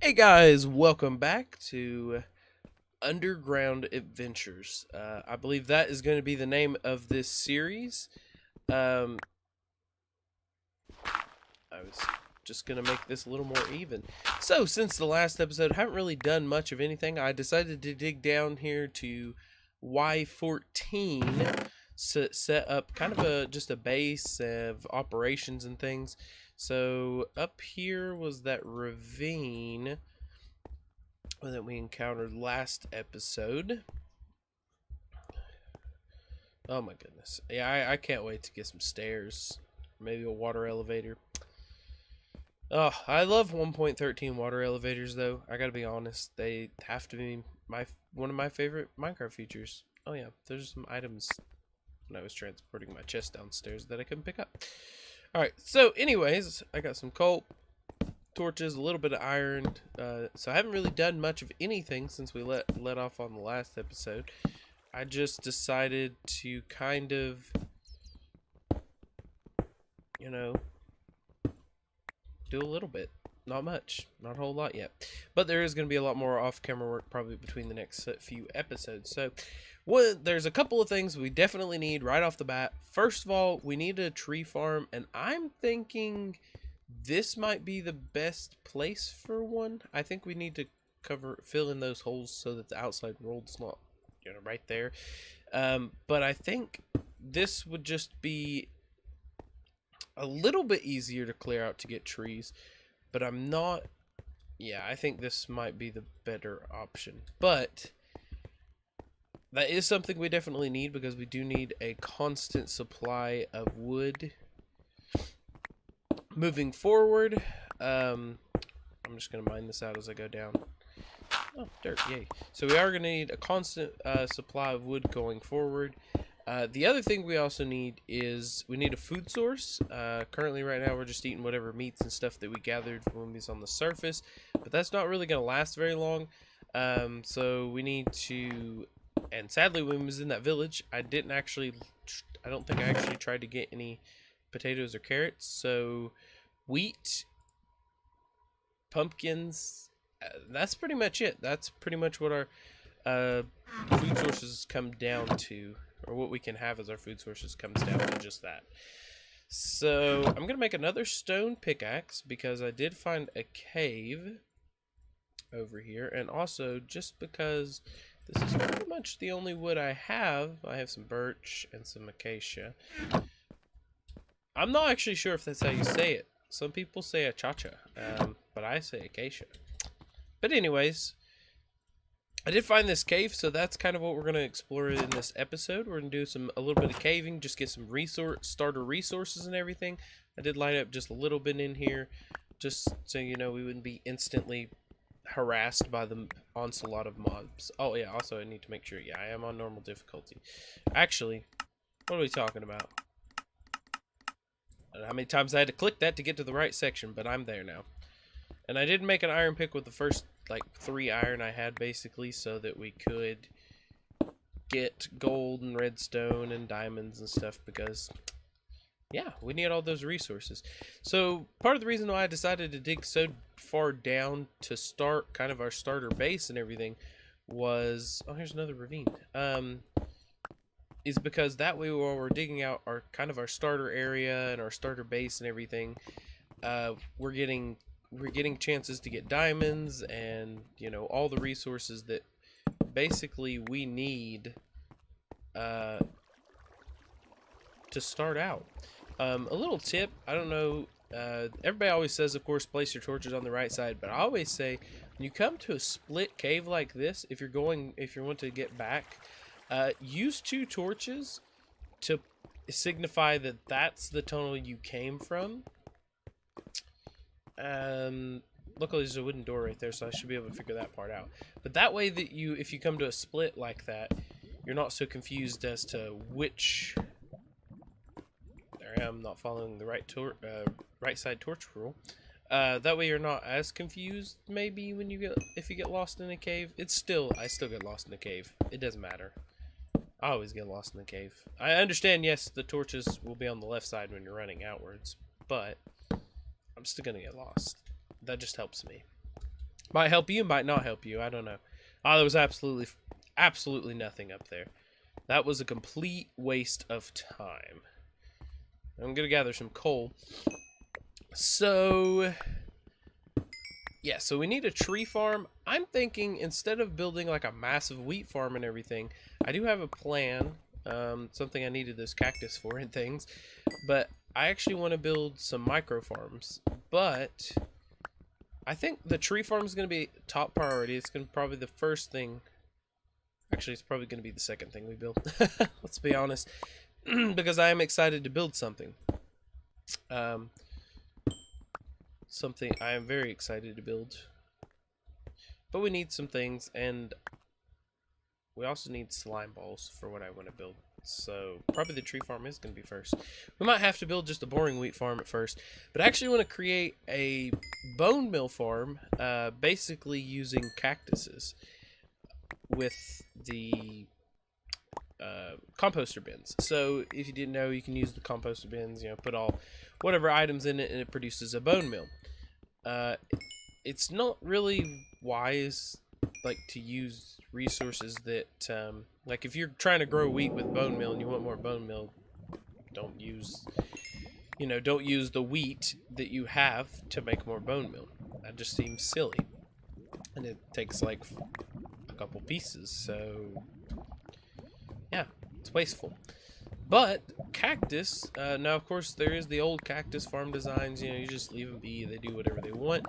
Hey guys, welcome back to Underground Adventures. I believe that is going to be the name of this series. Um, I was just going to make this a little more even. So, since the last episode, I haven't really done much of anything. I decided to dig down here to Y14, set up kind of just a base of operations and things. So, up here was that ravine that we encountered last episode. Oh my goodness. Yeah, I can't wait to get some stairs. Maybe a water elevator. Oh, I love 1.13 water elevators though. I gotta be honest. They have to be one of my favorite Minecraft features. Oh yeah, there's some items when I was transporting my chest downstairs that I couldn't pick up. Alright, so anyways, I got some coal, torches, a little bit of iron. So I haven't really done much of anything since we let off on the last episode. I just decided to kind of, you know, do a little bit. Not much. Not a whole lot yet. But there is going to be a lot more off-camera work probably between the next few episodes. So, there's a couple of things we definitely need right off the bat. First of all, we need a tree farm, and I'm thinking this might be the best place for one. I think we need to fill in those holes so that the outside world's not, right there. But I think this would just be a little bit easier to clear out to get trees, but I'm not. Yeah, I think this might be the better option, but that is something we definitely need because we do need a constant supply of wood moving forward. I'm just gonna mine this out as I go down. Oh, dirt, yay. So we are going to need a constant supply of wood going forward. The other thing we also need is we need a food source. Currently right now we're just eating whatever meats and stuff that we gathered from when we was on the surface, but that's not really going to last very long. So we need to, and sadly when we was in that village, I don't think I actually tried to get any potatoes or carrots. So wheat, pumpkins, that's pretty much it. That's pretty much what our food sources come down to, or what we can have as our food sources comes down to just that. So I'm gonna make another stone pickaxe because I did find a cave over here, and also just because this is pretty much the only wood I have. I have some birch and some acacia. I'm not actually sure if that's how you say it. Some people say achacha, but I say acacia. But anyways, I did find this cave, so that's kind of what we're going to explore in this episode. We're going to do a little bit of caving, just get some starter resources and everything. I did light up just a little bit in here, just so we wouldn't be instantly harassed by the onslaught of mobs. Oh yeah, also I need to make sure, yeah, I am on normal difficulty. Actually, what are we talking about? I don't know how many times I had to click that to get to the right section, but I'm there now. And I did make an iron pick with the first, 3 iron I had, basically, so that we could get gold and redstone and diamonds and stuff, because, yeah, we need all those resources. So, part of the reason why I decided to dig so far down to start kind of our starter base and everything was... Oh, here's another ravine. Is because that way while we're digging out our starter area and our starter base and everything, we're getting chances to get diamonds and all the resources that basically we need to start out. A little tip, I don't know, everybody always says, of course, place your torches on the right side, but I always say when you come to a split cave like this, if you want to get back, use 2 torches to signify that that's the tunnel you came from. Luckily there's a wooden door right there, so I should be able to figure that part out. But that way that if you come to a split like that, you're not so confused as to which... There I am, not following the right side torch rule. That way you're not as confused, maybe, if you get lost in a cave. I still get lost in a cave. It doesn't matter. I always get lost in the cave. I understand, yes, the torches will be on the left side when you're running outwards, but I'm still gonna get lost. That just helps me. Might help you, might not help you. I don't know. Oh, there was absolutely nothing up there. That was a complete waste of time. I'm gonna gather some coal. So, yeah, so we need a tree farm. I'm thinking instead of building like a massive wheat farm and everything, I do have a plan. Something I needed this cactus for and things. But I actually want to build some micro farms. But I think the tree farm is going to be top priority. It's going to probably the first thing. Actually, it's probably going to be the second thing we build. Let's be honest. Because I am excited to build something. Something I am very excited to build. But we need some things, and we also need slime balls for what I want to build. So probably the tree farm is going to be first. We might have to build just a boring wheat farm at first. But I actually want to create a bone meal farm, basically using cactuses with the composter bins. So if you didn't know, you can use the composter bins, you know, put all whatever items in it, and it produces a bone meal. It's not really wise, like, to use resources that, like, if you're trying to grow wheat with bone meal and you want more bone meal, don't use the wheat that you have to make more bone meal. That just seems silly, and it takes like a couple pieces, so yeah, it's wasteful. But cactus, now of course there is the old cactus farm designs, you know, you just leave them be, they do whatever they want.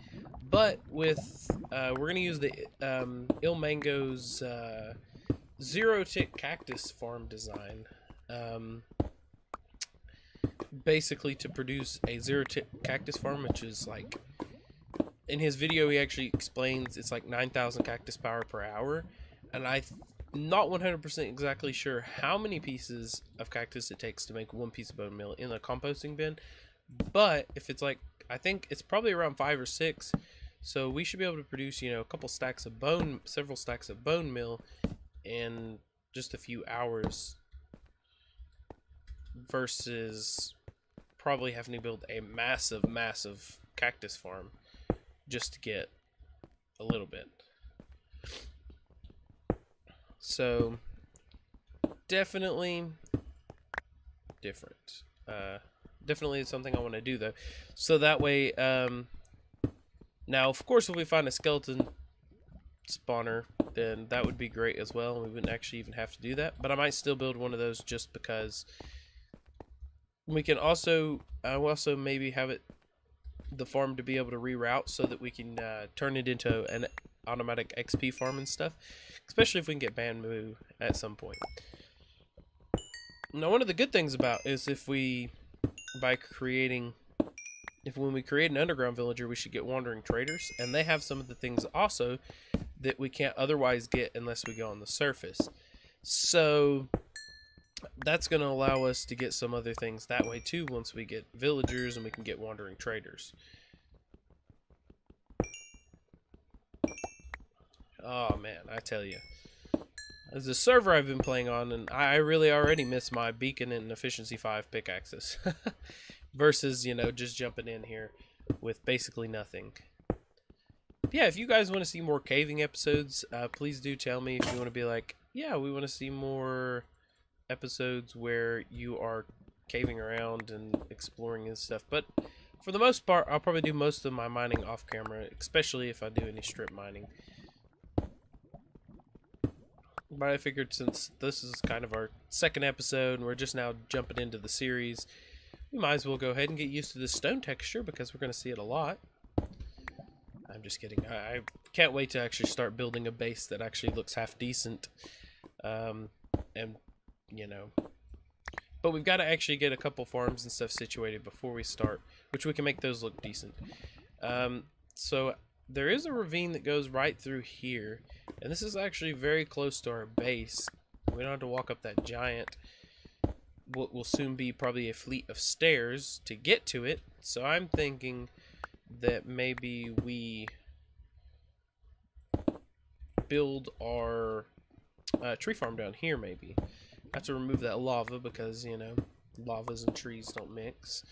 But with, we're going to use the Ilmango's zero-tick cactus farm design, basically to produce a zero-tick cactus farm, which is like, in his video he actually explains it's like 9,000 cactus power per hour, and I'm not 100% exactly sure how many pieces of cactus it takes to make one piece of bone meal in a composting bin, but if it's like, I think it's probably around 5 or 6, so we should be able to produce, you know, several stacks of bone meal in just a few hours, versus probably having to build a massive cactus farm just to get a little bit. So definitely different. Definitely is something I want to do though. So that way, now of course if we find a skeleton spawner, then that would be great as well. We wouldn't actually even have to do that, but I might still build one of those just because we can also, maybe have the farm to be able to reroute so that we can turn it into an automatic XP farm and stuff, especially if we can get bamboo at some point. Now one of the good things about is when we create an underground villager, we should get wandering traders, and they have some of the things also that we can't otherwise get unless we go on the surface. So that's going to allow us to get some other things that way too once we get villagers and we can get wandering traders. Oh man, I tell you, there's a server I've been playing on, and I really already miss my beacon and efficiency 5 pickaxes versus, you know, just jumping in here with basically nothing. Yeah, if you guys want to see more caving episodes, please do tell me. If you want to be like, yeah, we want to see more episodes where you are caving around and exploring and stuff. But for the most part, I'll probably do most of my mining off camera, especially if I do any strip mining. But I figured since this is kind of our second episode and we're just now jumping into the series, we might as well go ahead and get used to the stone texture because we're going to see it a lot. I'm just kidding. I can't wait to actually start building a base that actually looks half decent. And, you know, but we've got to actually get a couple farms and stuff situated before we start, which we can make those look decent. So there is a ravine that goes right through here, and this is actually very close to our base. We don't have to walk up that giant, what will soon be probably a fleet of stairs to get to it. So I'm thinking that maybe we build our tree farm down here. Maybe I have to remove that lava because, you know, lavas and trees don't mix.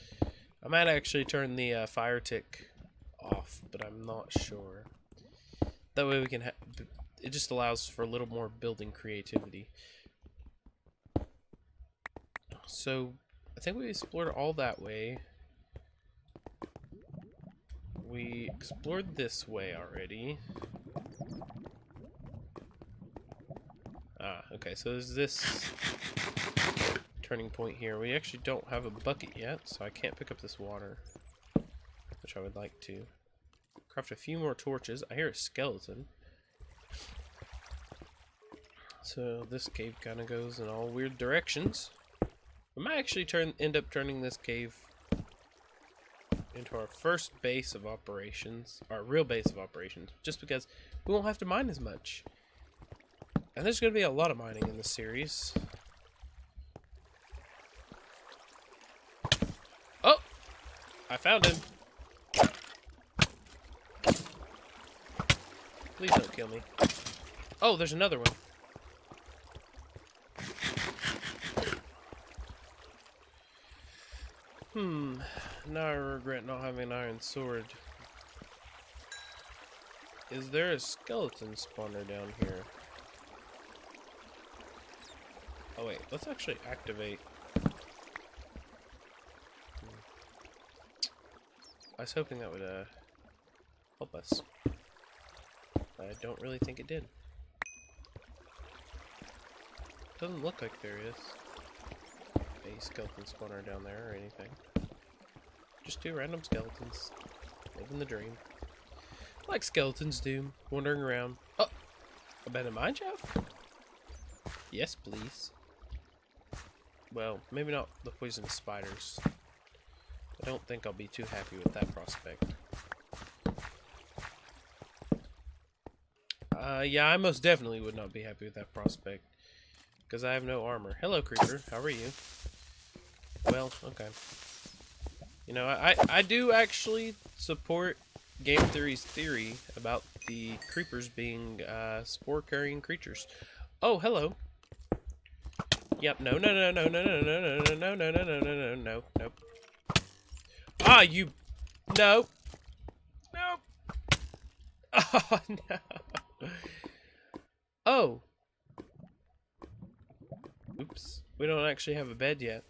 I might actually turn the fire tick off, but I'm not sure. That way we can it just allows for a little more building creativity. So I think we explored all that way. We explored this way already. Ah, okay, so there's this turning point here. We actually don't have a bucket yet, so I can't pick up this water, which I would like to. Craft a few more torches. I hear a skeleton. So this cave kind of goes in all weird directions. We might actually end up turning this cave into our first base of operations, our real base of operations, just because we won't have to mine as much. And there's going to be a lot of mining in this series. Oh! I found him. Please don't kill me. Oh, there's another one. Now I regret not having an iron sword. Is there a skeleton spawner down here? Oh wait, let's actually activate. I was hoping that would help us. I don't really think it did. Doesn't look like there is a skeleton spawner down there or anything. Just two random skeletons living the dream, like skeletons do, wandering around. Oh, abandoned mine shaft? Yes, please. Well, maybe not the poisonous spiders. I don't think I'll be too happy with that prospect. Yeah, I most definitely would not be happy with that prospect, because I have no armor. Hello, creeper. How are you? Well, okay. You know, I do actually support Game Theory's theory about the creepers being spore-carrying creatures. Oh, hello. Yep. No. Nope. Ah, you. No. Nope. Oh no. Oh. Oops. We don't actually have a bed yet.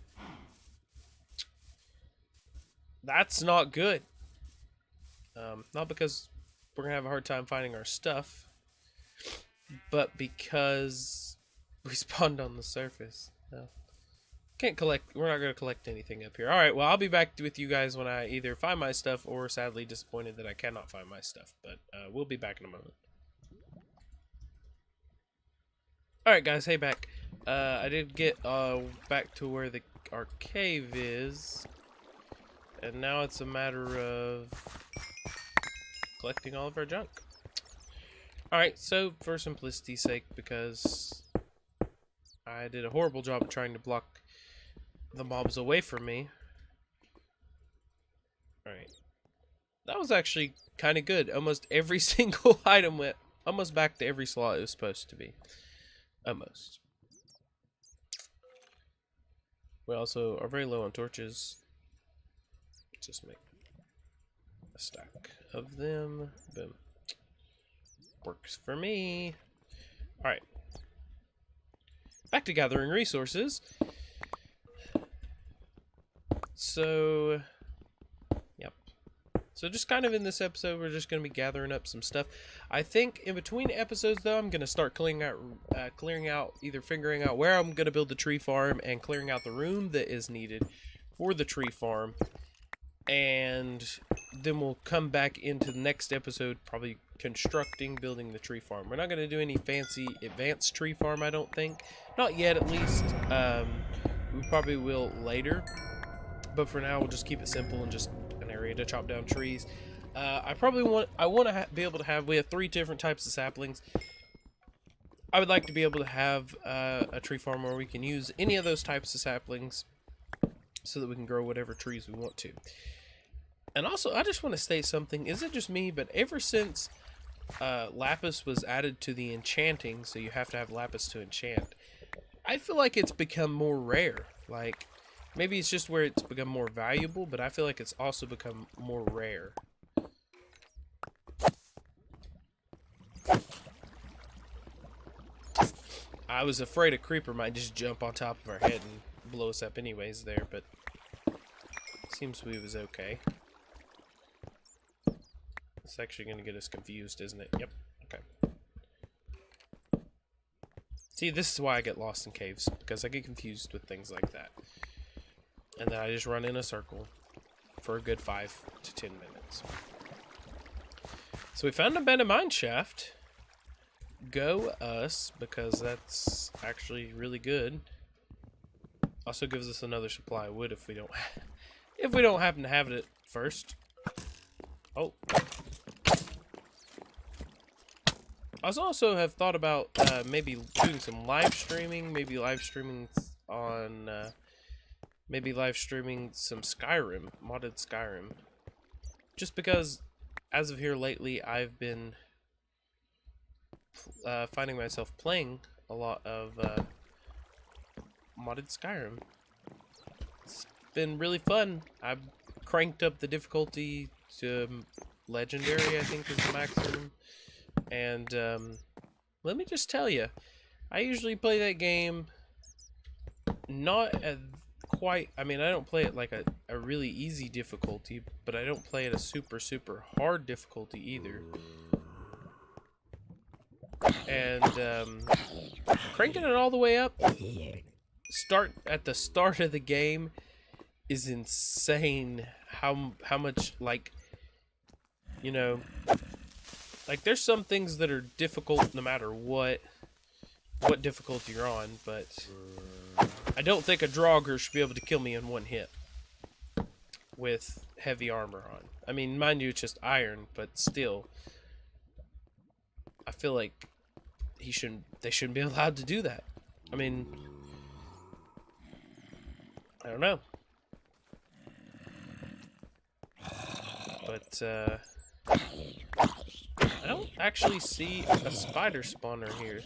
That's not good. Not because we're gonna have a hard time finding our stuff, but because we spawned on the surface. No. Can't collect. We're not gonna collect anything up here. All right. Well, I'll be back with you guys when I either find my stuff or sadly disappointed that I cannot find my stuff. But we'll be back in a moment. All right, guys. Hey, back. I did get back to where our cave is. And now it's a matter of collecting all of our junk. Alright, so for simplicity's sake, because I did a horrible job of trying to block the mobs away from me. Alright. That was actually kind of good. Almost every single item went almost back to every slot it was supposed to be. Almost. We also are very low on torches. Just make a stack of them. Boom. Works for me. Alright. Back to gathering resources. So, yep. So just kind of in this episode, we're just going to be gathering up some stuff. I think in between episodes, though, I'm going to start clearing out, either figuring out where I'm going to build the tree farm and clearing out the room that is needed for the tree farm. And then we'll come back into the next episode, probably building the tree farm. We're not going to do any fancy advanced tree farm, I don't think. Not yet, at least. We probably will later. But for now, we'll just keep it simple and just an area to chop down trees. I want to be able to have, we have 3 different types of saplings. I would like to be able to have a tree farm where we can use any of those types of saplings so that we can grow whatever trees we want to. And also, I just want to state something. Is it just me, but ever since lapis was added to the enchanting, so you have to have lapis to enchant, I feel like it's become more rare. Like, maybe it's just where it's become more valuable, but I feel like it's also become more rare. I was afraid a creeper might just jump on top of our head and blow us up anyways there, but seems we was okay. It's actually going to get us confused, isn't it? Yep. Okay. See, this is why I get lost in caves, because I get confused with things like that. And then I just run in a circle for a good 5 to 10 minutes. So we found an abandoned mine shaft. Go us, because that's actually really good. Also gives us another supply of wood if we don't happen to have it at first. Oh. I also have thought about maybe doing some live streaming, maybe live streaming on maybe live streaming some Skyrim, modded Skyrim. Just because as of here lately I've been finding myself playing a lot of modded Skyrim. It's been really fun. I've cranked up the difficulty to legendary, I think is the maximum. And let me just tell you, I usually play that game not at quite, I mean, I don't play it like a really easy difficulty, but I don't play it a super hard difficulty either. And cranking it all the way up at the start of the game is insane. How much, like, you know, like there's some things that are difficult no matter what difficulty you're on, but I don't think a Draugr should be able to kill me in one hit with heavy armor on. I mean, mind you, it's just iron, but still, I feel like they shouldn't be allowed to do that. I mean, I don't know. But, I don't actually see a spider spawner here.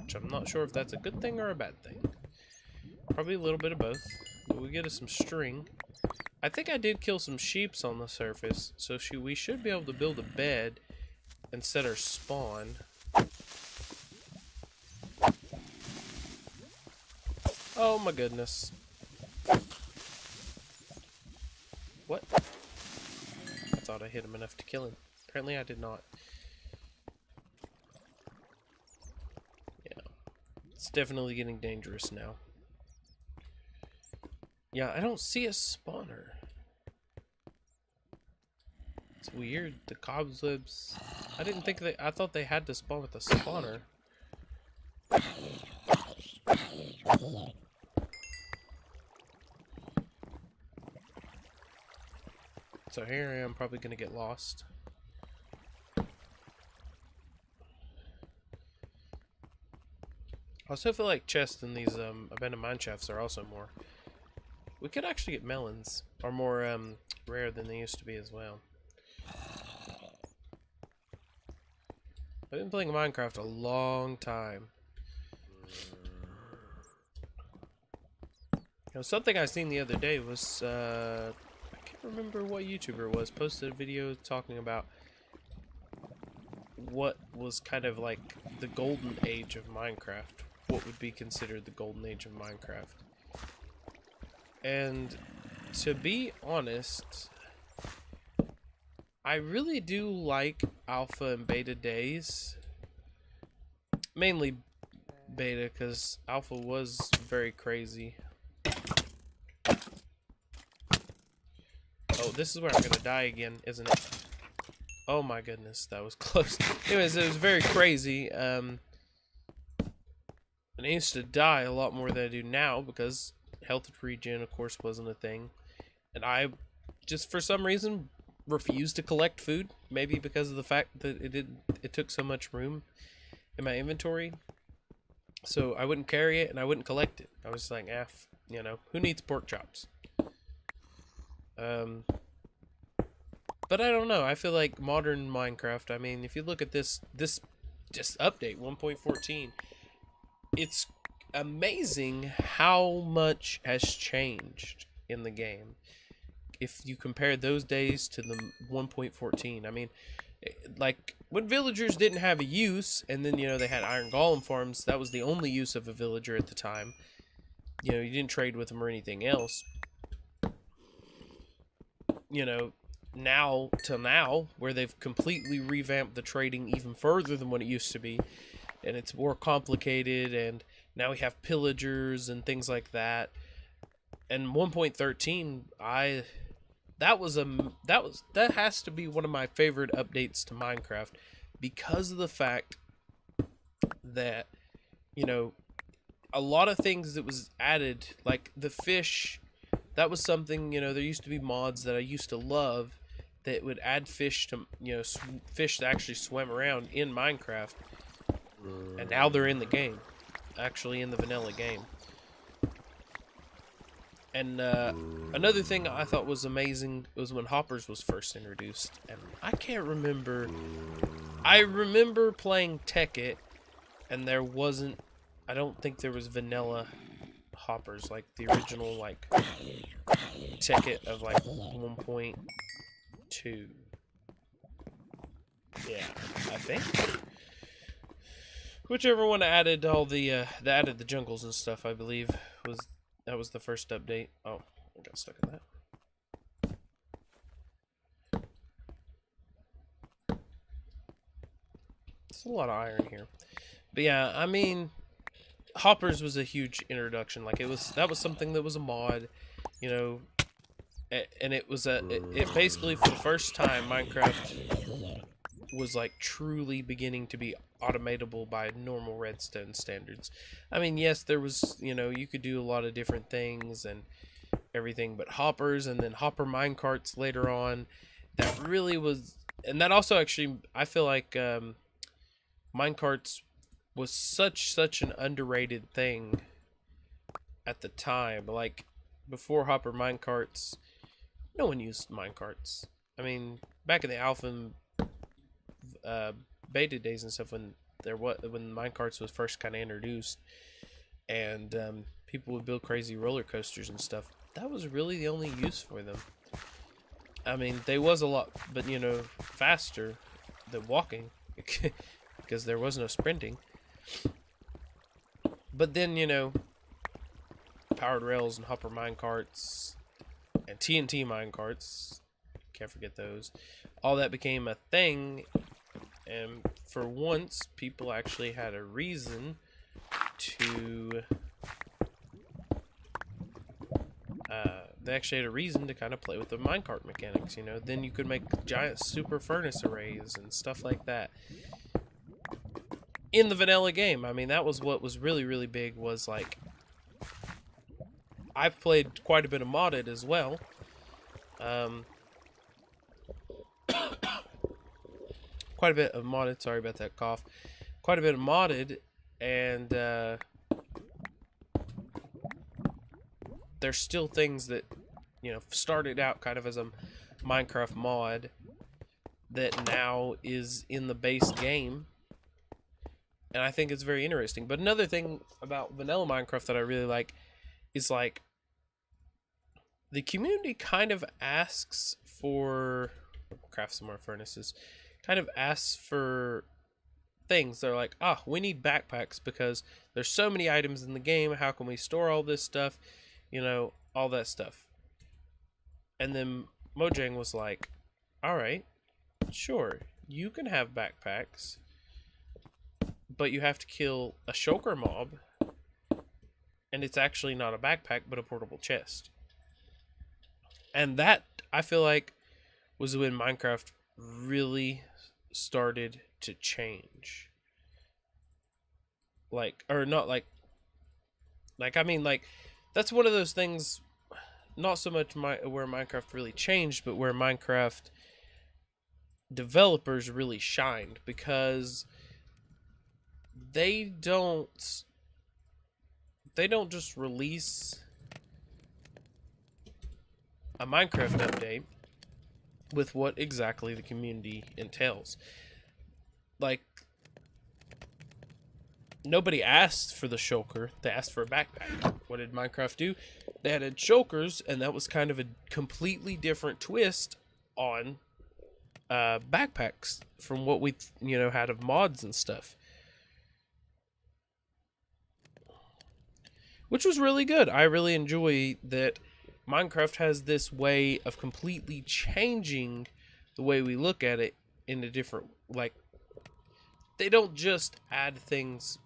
Which I'm not sure if that's a good thing or a bad thing. Probably a little bit of both. But we get us some string. I think I did kill some sheeps on the surface, so we should be able to build a bed and set our spawn. Oh my goodness. What? I thought I hit him enough to kill him. Apparently I did not. Yeah. It's definitely getting dangerous now. Yeah, I don't see a spawner. It's weird. The cobwebs. I thought they had to spawn with a spawner. So here I am, probably gonna get lost. I also feel like chests in these abandoned mine shafts are also more. We could actually get melons, are more rare than they used to be as well. I've been playing Minecraft a long time. Now, something I seen the other day was I can't remember what YouTuber it was, posted a video talking about what was kind of like the golden age of Minecraft. What would be considered the golden age of Minecraft. And to be honest, I really do like alpha and beta days. Mainly beta, because alpha was very crazy. Oh, this is where I'm gonna die again, isn't it? Oh my goodness, that was close. Anyways, it was very crazy. And I used to die a lot more than I do now because health regen, of course, wasn't a thing. And I just, for some reason, refused to collect food. Maybe because of the fact that it took so much room in my inventory. So I wouldn't carry it and I wouldn't collect it. I was just like, you know, who needs pork chops? But I don't know. I feel like modern Minecraft, I mean, if you look at this just update 1.14, it's amazing how much has changed in the game. If you compare those days to the 1.14, I mean, Like when villagers didn't have a use, and then they had iron golem farms. That was the only use of a villager at the time. You didn't trade with them or anything else. Now till now, where they've completely revamped the trading even further than what it used to be, and it's more complicated, and now we have pillagers and things like that. And 1.13, that has to be one of my favorite updates to Minecraft, because of the fact that a lot of things that was added, like the fish. That was something, there used to be mods that I used to love that would add fish to, fish that actually swam around in Minecraft. And now they're in the game, actually in the vanilla game. And another thing I thought was amazing was when hoppers was first introduced. And I can't remember. I remember playing Tekkit, and I don't think there was vanilla hoppers, like the original, like Tekkit of like 1.2. Yeah, I think. Whichever one added all the that added the jungles and stuff, I believe, that was the first update. Oh, I got stuck in that. It's a lot of iron here. But yeah, I mean, hoppers was a huge introduction. Like that was something that was a mod, and it basically, for the first time, Minecraft was like truly beginning to be automatable by normal redstone standards. I mean, yes, there was, you could do a lot of different things and everything, but hoppers and then hopper minecarts later on, that really was, and that also actually, I feel like minecarts was such an underrated thing at the time. Like before hopper minecarts, no one used minecarts. I mean, back in the alpha and beta days and stuff, when minecarts was first kind of introduced, and people would build crazy roller coasters and stuff, that was really the only use for them. I mean, they was a lot, but faster than walking because there was no sprinting. But then powered rails and hopper minecarts and TNT minecarts, can't forget those, all that became a thing. And for once, people actually had a reason to kind of play with the minecart mechanics. Then you could make giant super furnace arrays and stuff like that in the vanilla game. I mean, that was what was really, really big. Was like, I've played quite a bit of modded as well. Quite a bit of modded. Sorry about that cough. Quite a bit of modded, and there's still things that started out kind of as a Minecraft mod that now is in the base game, and I think it's very interesting. But another thing about vanilla Minecraft that I really like is, like, the community kind of asks for, craft some more furnaces, kind of asks for things. They're like, we need backpacks because there's so many items in the game. How can we store all this stuff? All that stuff. And then Mojang was like, all right, sure, you can have backpacks, but you have to kill a shulker mob, and it's actually not a backpack but a portable chest. And that, I feel like, was when Minecraft really started to change. Like, or not like I mean, like, that's one of those things, not so much where Minecraft really changed, but where Minecraft developers really shined, because they don't just release a Minecraft update with what exactly the community entails. Like, nobody asked for the shulker, they asked for a backpack. What did Minecraft do? They added shulkers, and that was kind of a completely different twist on backpacks from what we had of mods and stuff, which was really good. I really enjoy that Minecraft has this way of completely changing the way we look at it in a different, like, they don't just add things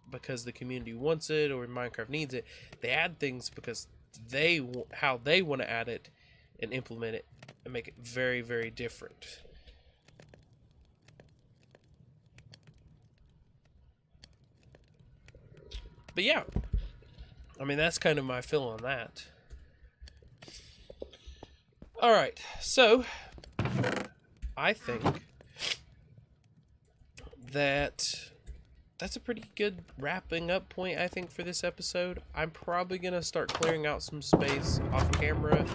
because the community wants it or Minecraft needs it. They add things because how they want to add it and implement it and make it very, very different. But yeah, I mean, that's kind of my feel on that. Alright, so I think that's a pretty good wrapping up point, I think, for this episode. I'm probably going to start clearing out some space off camera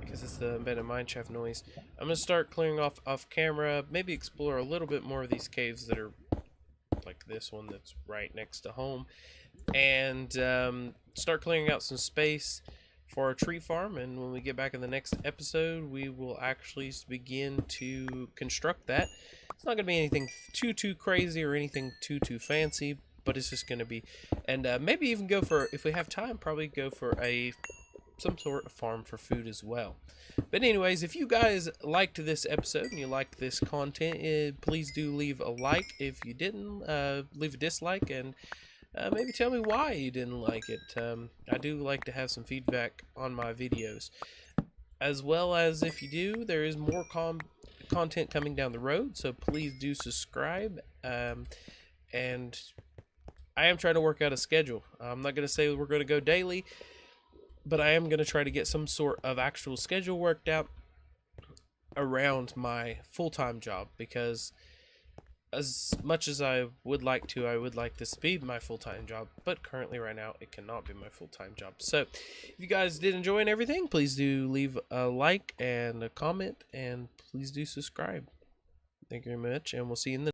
because it's the embedded mineshaft noise. I'm going to start clearing off camera, maybe explore a little bit more of these caves that are like this one that's right next to home, and start clearing out some space for our tree farm. And when we get back in the next episode, we will actually begin to construct that. It's not going to be anything too crazy or anything too fancy, but it's just going to be, and maybe even go for, if we have time, probably go for some sort of farm for food as well. But anyways, if you guys liked this episode and you liked this content, please do leave a like. If you didn't, leave a dislike, and maybe tell me why you didn't like it. I do like to have some feedback on my videos. As well as, if you do, there is more content coming down the road, so please do subscribe. And I am trying to work out a schedule. I'm not going to say we're going to go daily, but I am going to try to get some sort of actual schedule worked out around my full-time job, because as much as I would like this to be my full-time job, but currently right now it cannot be my full-time job. So if you guys did enjoy and everything, please do leave a like and a comment, and please do subscribe. Thank you very much, and we'll see you in the